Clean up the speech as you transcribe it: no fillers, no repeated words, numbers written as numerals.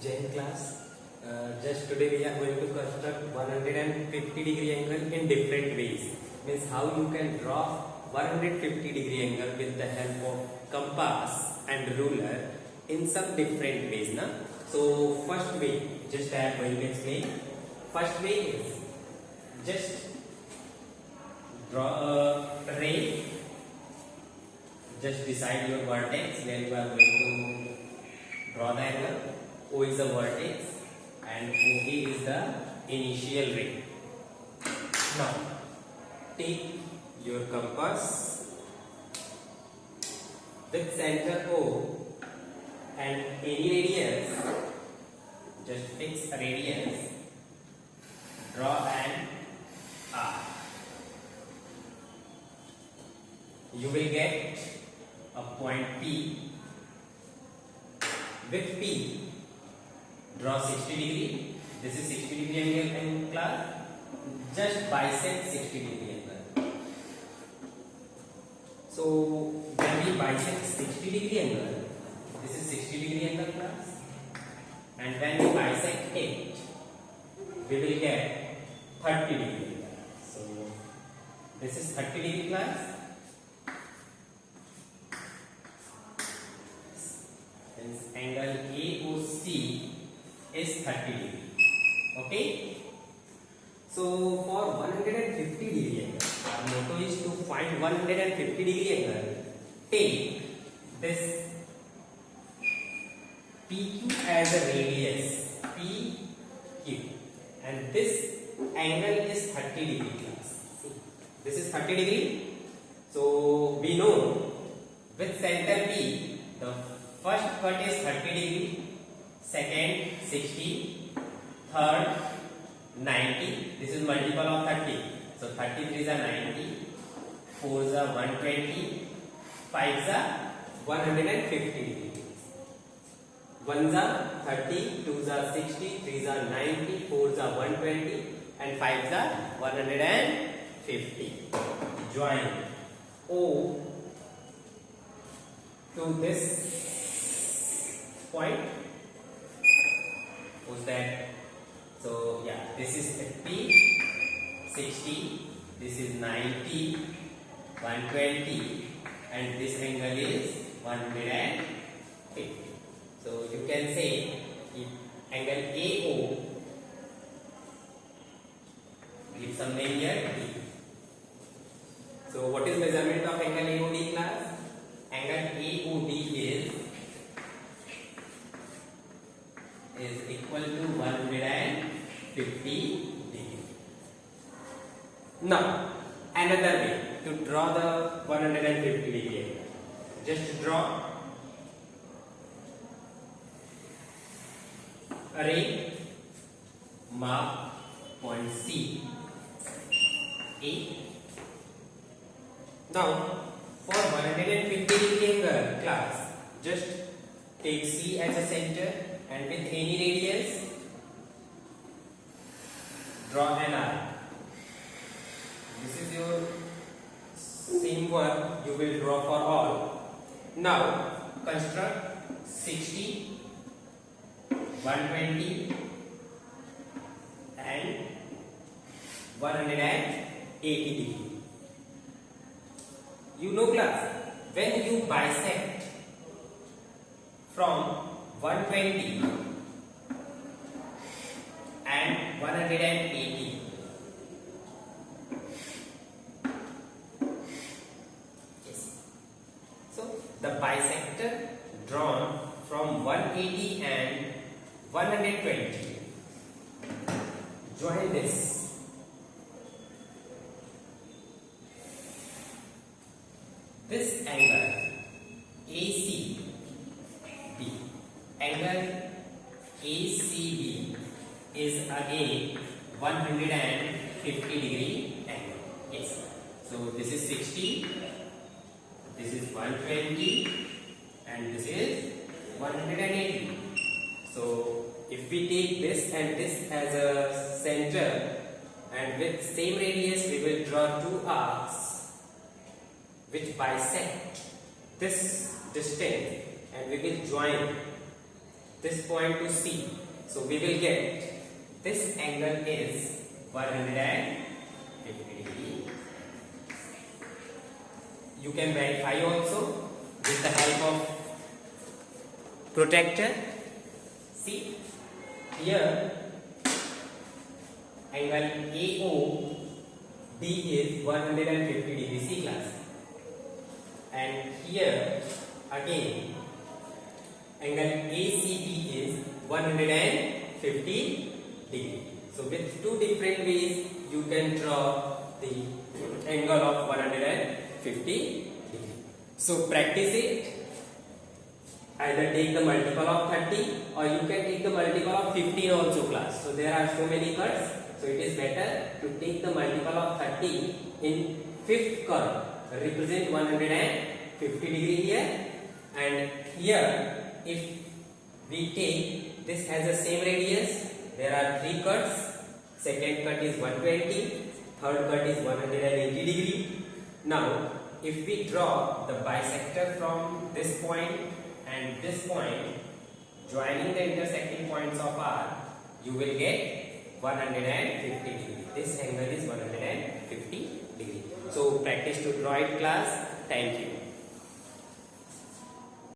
Jain class. Just today we are going to construct 150-degree angle in different ways. Means how you can draw 150-degree angle with the help of compass and ruler in some different ways. Na? So first way, just I am going to explain. First way is just draw a ray. Just decide your vertex where you are going to draw the angle. O is the vertex and OA is the initial ray. Now take your compass with center O and any radius. Just fix a radius. Draw an arc. You will get a point P. With P, draw 60 degree. This is 60 degree angle in class. Just bisect 60 degree angle. So when we bisect 60 degree angle, this is 60 degree angle class. And when we bisect it, we will get 30 degree. So this is 30 degree class. Angle AOC is 30 degree. Okay. So for 150 degree angle, our motto is to find 150 degree angle. Take this PQ as a radius, PQ, and this angle is 30 degree class. This is 30 degree. So we know with center P, the first cut is 30 degree, second 60, third 90. This is multiple of 30. So 33 is a 90, 4 is a 120, 5 is a 150 degree. 1 is a 30, 2 is a 60, 3 is a 90, 4 is a 120, and 5 is a 150. Join O to this point. Who's that? So yeah, this is 50, 60, this is 90, 120, and this angle is 150. So you can say if angle AO, give some name here D. So what is measurement of angle AOD class? Angle AOD is equal to 150 degree. Now another way to draw the 150 degree angle. Just draw a ray, mark point C, A. Now for 150 degree angle class, just take C as a center and with any radius draw an arc. This is your same one you will draw for all. Now construct 60, 120 and 180 degree. You know class, when you bisect from 120 and 180, yes. So the bisector drawn from 180 and 120, join this. This angle ACB, angle ACB is again 150 degree angle. Yes. So this is 60, this is 120, and this is 180. So if we take this and this as a center, and with same radius we will draw two arcs which bisect this distance and we will join this point to C. So we will get this angle is 150 degree. You can verify also with the help of protractor. See here angle AOB is 150 degree, C class, and here again angle ACB is 150 degree. So with two different ways you can draw the angle of 150 degree. So practice it. Either take the multiple of 30 or you can take the multiple of 15 also class. So there are so many curves. So it is better to take the multiple of 30 in fifth curve. Represent 150 degree here, and here if we take this has the same radius. There are three cuts. Second cut is 120. Third cut is 180 degree. Now if we draw the bisector from this point and this point, joining the intersecting points of R, you will get 150 degree. This angle is 150 degree. So practice to draw it class. Thank you.